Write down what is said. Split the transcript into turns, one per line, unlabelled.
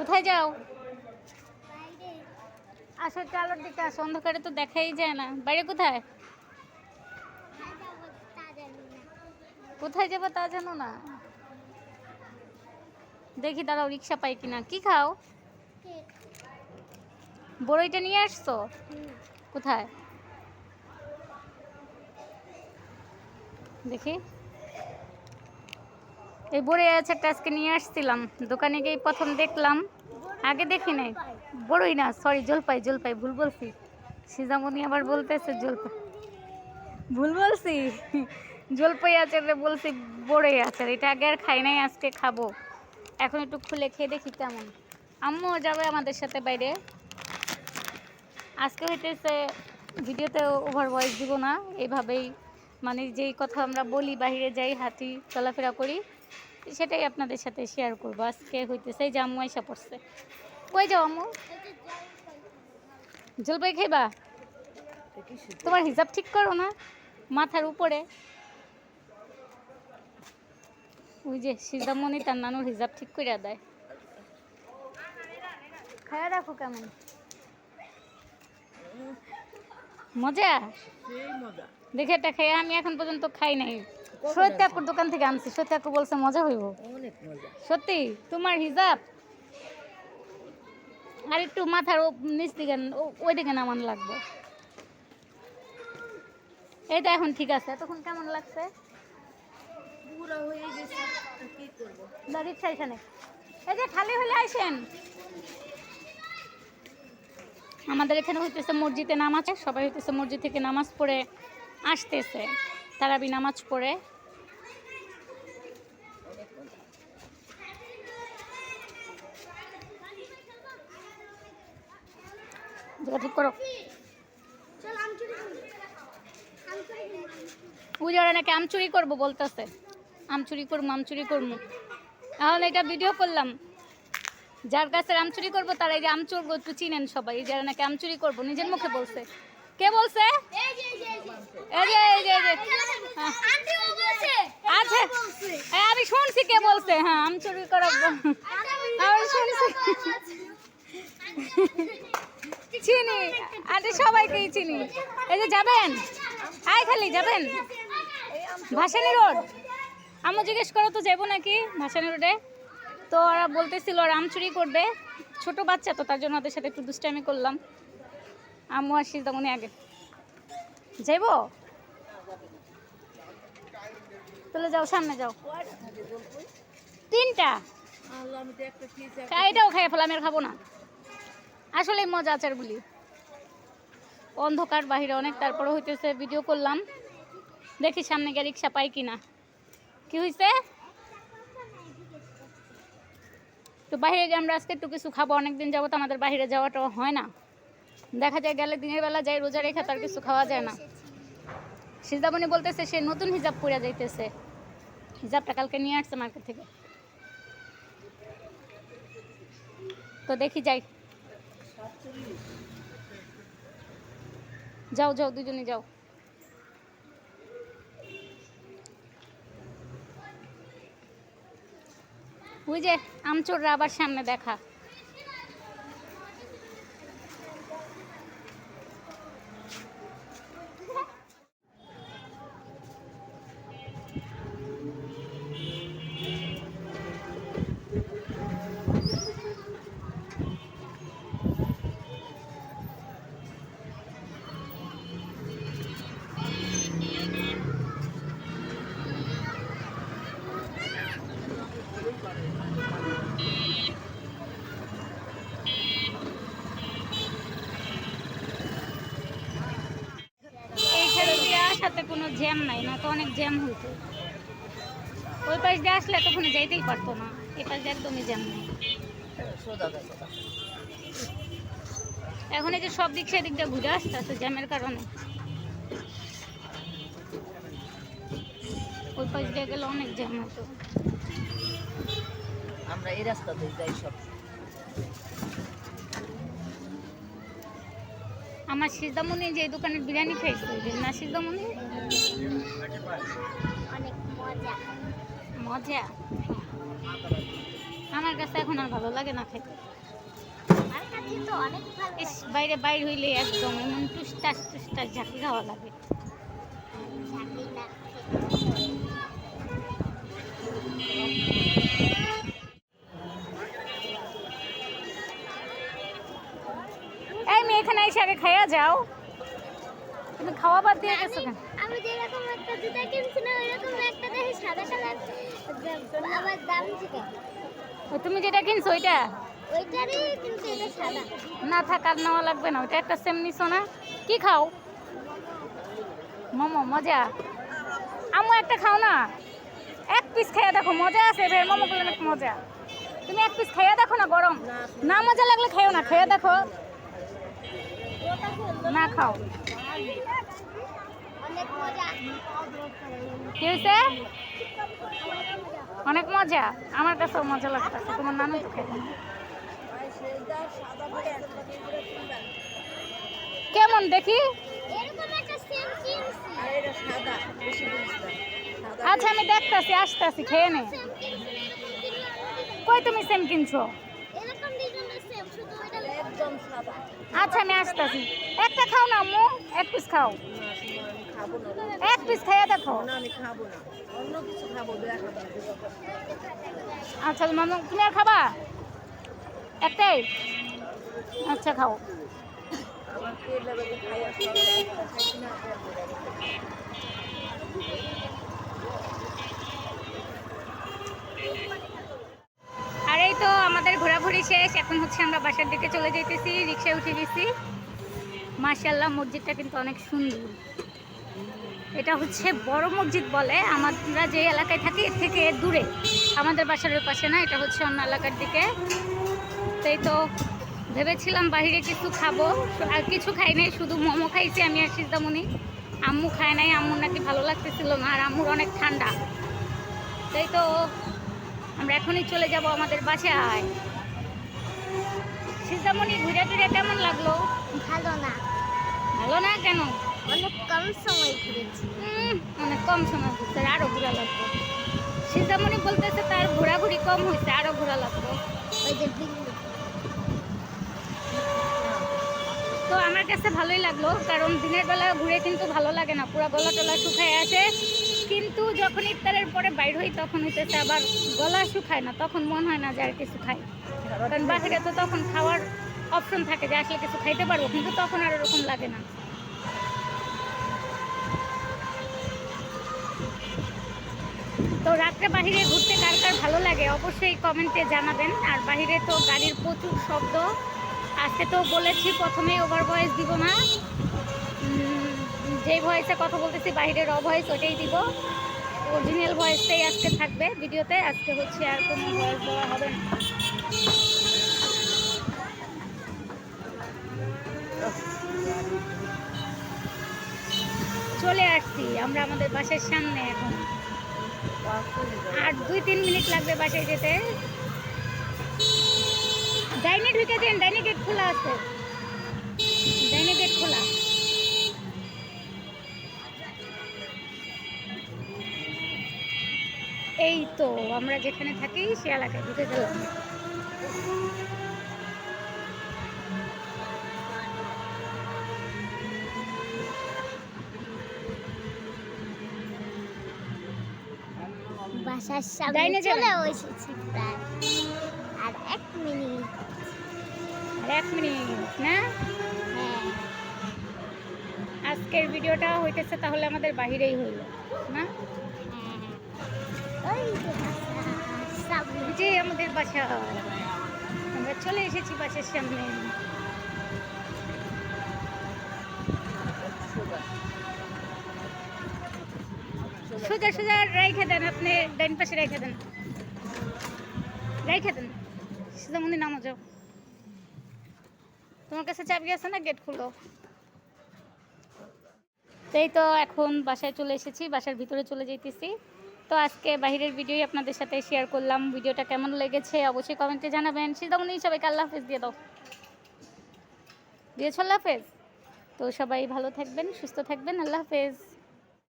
কোথায় যাও? আসো, চালোর দিকে আসো, অন্ধকারে তো দেখাই যায় না। বাইরে কোথায়? কোথায় যাবো তা জানো না? দেখি দাঁড়াও, রিক্সা পাই কিনা। কি খাও? বড়ইটা নিয়ে আসছো? কোথায় দেখি। এই বড়ই আচারটা আজকে নিয়ে আসছিলাম, দোকানে গিয়ে প্রথম দেখলাম, আগে দেখি নাই। বড়ই না, সরি, জলপাই, জলপাই ভুল বলছি। সিজামণি আবার বলতেছে জলপাই, ভুল বলছি। জলপাই আচারে বলছি বড়ই আচার। এটা আগে আর খাই নাই, আজকে খাবো। এখন একটু খুলে খেয়ে দেখি কেমন। আম্মু যাবে আমাদের সাথে বাইরে আজকে। হইতেছে ভিডিওতে ওভার ভয়েস দিব না, এইভাবেই মানে যেই কথা আমরা বলি, বাইরে যাই, হাঁটি, চলাফেরা করি, সেটাই আপনাদের সাথে শেয়ার করবো। আজকে হইতেছে যে আম্মু এসে পড়ছে। কই যাও আম্মু? জলপাই খাইবা? তোমার হিসাব ঠিক করো না, মাথার উপরে। ওই যে সিজামণি তার নানুর হিসাব ঠিক করে দেয়। খায়া রাখো কেমন মজা। দেখে এটা খেয়ে আমি এখন পর্যন্ত খাই নাই। সৈয়দপুর দোকান থেকে আনছি, সৈয়দপুর বলছে মজা হইব। সত্যি তোমার হিসাব। আর একটু মাথার নিচ দিকে, ওই দিকে নামান লাগবে। এইটা এখন ঠিক আছে। এতক্ষণ কেমন লাগছে? রিক্সা এখানে, এই যে খালি হলে আইসেন। আমাদের এখানে হইতেছে মসজিদে নামাজ, সবাই হইতেছে মসজিদ থেকে নামাজ পড়ে আসতেছে, তারাবি নামাজ পড়ে। ঠিক করো। ওই যারা নাকি আম চুরি করবো বলতেছে, আম চুরি করবো, আম চুরি করবো। এখন এটা ভিডিও করলাম, যার কাছে আম চুরি করবো তারা এই যে আম চোর একটু চিনেন সবাই। এই যারা নাকি আম চুরি করবো নিজের মুখে বলছে। কে বলছে? আচ্ছা, আমি শুনছি কে বলছে। হ্যাঁ, আম চুরি করাবো, আমি শুনছি। চিনি, আরে সবাইকেই চিনি। এই যে যাবেন, আয় খালি যাবেন ভাসানী রোড। আম্মু জিজ্ঞেস করো তো যাবো নাকি ভাসানী রোডে। তো ওরা বলতেছিল ওরা আম চুরি করবে, ছোট বাচ্চা তো, তার জন্য ওদের সাথে একটু দুষ্টামি করলাম। আম্মু আর সিজামণি আগে যাইব। তাহলে যাও, সামনে যাও। 3টা এটাও খাই ফেলাম, আর খাবো না। আসলে মজা আচারগুলি। অন্ধকার বাহিরে অনেক, তারপরে হইতেছে ভিডিও করলাম, দেখি সামনে গিয়ে রিক্সা পাই কিনা। কি হয়েছে? তো বাইরে গিয়ে আমরা আজকে একটু কিছু খাবো। অনেকদিন যাবত আমাদের বাইরে যাওয়াটাও হয় না, দেখা যায় গেলে দিনের বেলা যাই, রোজা রেখে তার কিছু খাওয়া যায় না। সিজামণি বলতেছে সে নতুন হিজাব পরে যাইতেছে, হিজাবটা কালকে নিয়ে আসছে মার্কেট থেকে। তো দেখি যাই। যাও যাও, দুজনে যাও। ওই যে আমচোররা আবার সামনে দেখা। সাথে কোনো জ্যাম নাই, না তো অনেক জ্যাম হইতো। ওই পাশ দিয়ে আসলে তখন যাইতেই পারতো না, এই পাশ দিয়ে একদমই জ্যাম নেই। এখন এই যে সব দিক সেদিক দিয়ে ঘুরে আসতে আসতে জ্যামের কারণে। ওই পাশ দিয়ে গেলে অনেক জ্যাম হতো।
আমরা এই রাস্তা দিয়ে যাই সব।
আমার সিজামণি যে দোকানের বিরিয়ানি খাইছে, না সিজামণি? অনেক মজা মজা। আমার কাছে এখন আর ভালো লাগে না খেতে।
আমার কাছে তো অনেক ভালো
ইস,
লাগে।
বাইরে বাইর হইলে একদম এমন টুসটাস টুসটাস ঝাঁকি খাওয়া লাগে।
ঝাঁকি না
এই মেয়ে, এখানে এসে আগে খাইয়া যাও। তুমি খাওয়া বাদ দিয়ে গেছো কেন?
আমি যেরকম একটা জুতা কিনছিলাম এরকম একটা দেখে সাদা কালার আবার দাম ছিল
ওই তুমি যেটা কিনছো ওইটা?
ওইটারই কিন্তু এটা সাদা।
না থাক, আর নেওয়া লাগবে না। ওইটা একটা সেম নিছো না? কি খাও? মোমো, মজা। আম্মু একটা খাও না, এক পিস খাইয়া দেখো, মজা আছে ভাই। মোমো গুলো অনেক মজা। তুমি এক পিস খাইয়া দেখো না, গরম না, মজা লাগলে খাইও না, খাইয়া দেখো। না খাও।
অনেক মজা।
কি হয়েছে? অনেক মজা। আমার কাছেও মজা লাগতেছে, তোমার নানু তো খাইবে না। কেমন দেখি?
এরকম একটা সেম কিনছি।
আচ্ছা আমি দেখতাছি, আসতাছি, খেয়ে নে।
সেম কিনছি এরকম কিনলাম
কই তুমি সেম কিনছো?
এরকম ডিজাইনের সেম শুধু এটা একদম সাদা।
আচ্ছা আমি আসতাছি। একটা খাও না আম্মু, এক পিস খাও। এক পিস খাইয়া দেখো।
আমি খাবো না, অন্য কিছু খাবো।
আচ্ছা মামু, তুমি আর খাবা? একটাই? আচ্ছা খাও।
আমার পেট লাগে খাইয়া খাইছি না।
আর এই তো আমাদের ঘোরাঘুরি শেষ। এখন হচ্ছে আমরা বাসার দিকে চলে যাইতেছি, রিক্সায় উঠে গেছি। মাশাআল্লাহ, মসজিদটা কিন্তু অনেক সুন্দর। এটা হচ্ছে বড় মসজিদ বলে। আমরা যে এলাকায় থাকি এর থেকে দূরে, আমাদের বাসার ওই পাশে না, এটা হচ্ছে অন্য এলাকার দিকে। তাই তো ভেবেছিলাম বাইরে কিছু খাবো, আর কিছু খাই নাই, শুধু মোমো খাইছি আমি আর সিদ্ধামণি। আম্মু খায় নাই, আম্মুর নাকি ভালো লাগতেছিল না, আর আম্মুর অনেক ঠান্ডা। তাই তো আমরা এখনই চলে যাব আমাদের বাসায়। সিদ্ধামণি, ঘুরে টুরে কেমন লাগলো?
ভালো না,
ভালো না কেন?
অনেক কম সময় ঘুরেছি।
অনেক কম সময় ঘুরতে, আরো ঘোরা লাগবে। সিদ্ধামণি বলতেছে তার ঘোরাঘুরি কম হয়েছে, আরো ঘোরা লাগবে।
ওই যে বিল্ডিং
তো আমার কাছে ভালোই লাগলো, কারণ দিনের বেলা ঘুরে কিন্তু ভালো লাগে না, পুরো গলা টলা শুকায় আসে। কিন্তু যখন ইফতারের পরে বাইর হই তখন হইতেছে আবার গলা শুকায় না, তখন মন হয় না যে আর কিছু খাই। কারণ বাহিরে তো তখন খাওয়ার অপশন থাকে যে আসলে কিছু খাইতে পারবো, কিন্তু তখন আর এরকম লাগে না। তো রাত্রে বাহিরে ঘুরতে কার কার ভালো লাগে অবশ্যই কমেন্টে জানাবেন। আর বাহিরে তো গাড়ির প্রচুর শব্দ। আজকে তো বলেছি প্রথমেই ওভার ভয়েস দিব না, যেই ভয়েসে কথা বলতেছি বাহিরের ভয়েস ওইটাই দিব। অরিজিনাল ভয়েসটাই আজকে থাকবে ভিডিওতে। আজকে হচ্ছে আর কোনো ভয়েস দেওয়া হবে না। চলে আসছি আমরা আমাদের বাসার সামনে। এখন আর 2-3 মিনিট লাগবে বাসায় যেতে। ডাইনে ঢুকে দেন, ডাইনে গেট খোলা আছে, ডাইনে গেট খোলা। এই তো আমরা যেখানে থাকি সে এলাকায় ঢুকে গেলাম।
বাসার সামনে
ডাইনে যাবেন?
চলে এসেছি প্রায়। আর 1 মিনিট।
আর 1 মিনিট না?
হ্যাঁ,
আজকের ভিডিওটা হইতেছে তাহলে আমাদের বাহিরেই হইল না?
ওই যে বাসা, সামনে।
যে আমাদের বাসা, আমরা চলে এসেছি বাসার সামনে। সোজা সোজা রাইখে দেন, আপনি ডাইন পাশে রাইখে দেন, রাইখে দেন। সোজা মন্দির নামো যাও। তোমার কাছে চাবি আছে না? গেট খুলো। তাই তো এখন বাসায় চলে এসেছি, বাসার ভিতরে চলে যাইতেছি। তো আজকে বাইরের ভিডিওই আপনাদের সাথে শেয়ার করলাম। ভিডিওটা কেমন লেগেছে অবশ্যই কমেন্টে জানাবেন। সিদ্ধামণি সবাইকে আল্লাহ হাফেজ দিয়ে দাও, দিয়েছ? আল্লাহ হাফেজ। তো সবাই ভালো থাকবেন, সুস্থ থাকবেন। আল্লাহ হাফেজ।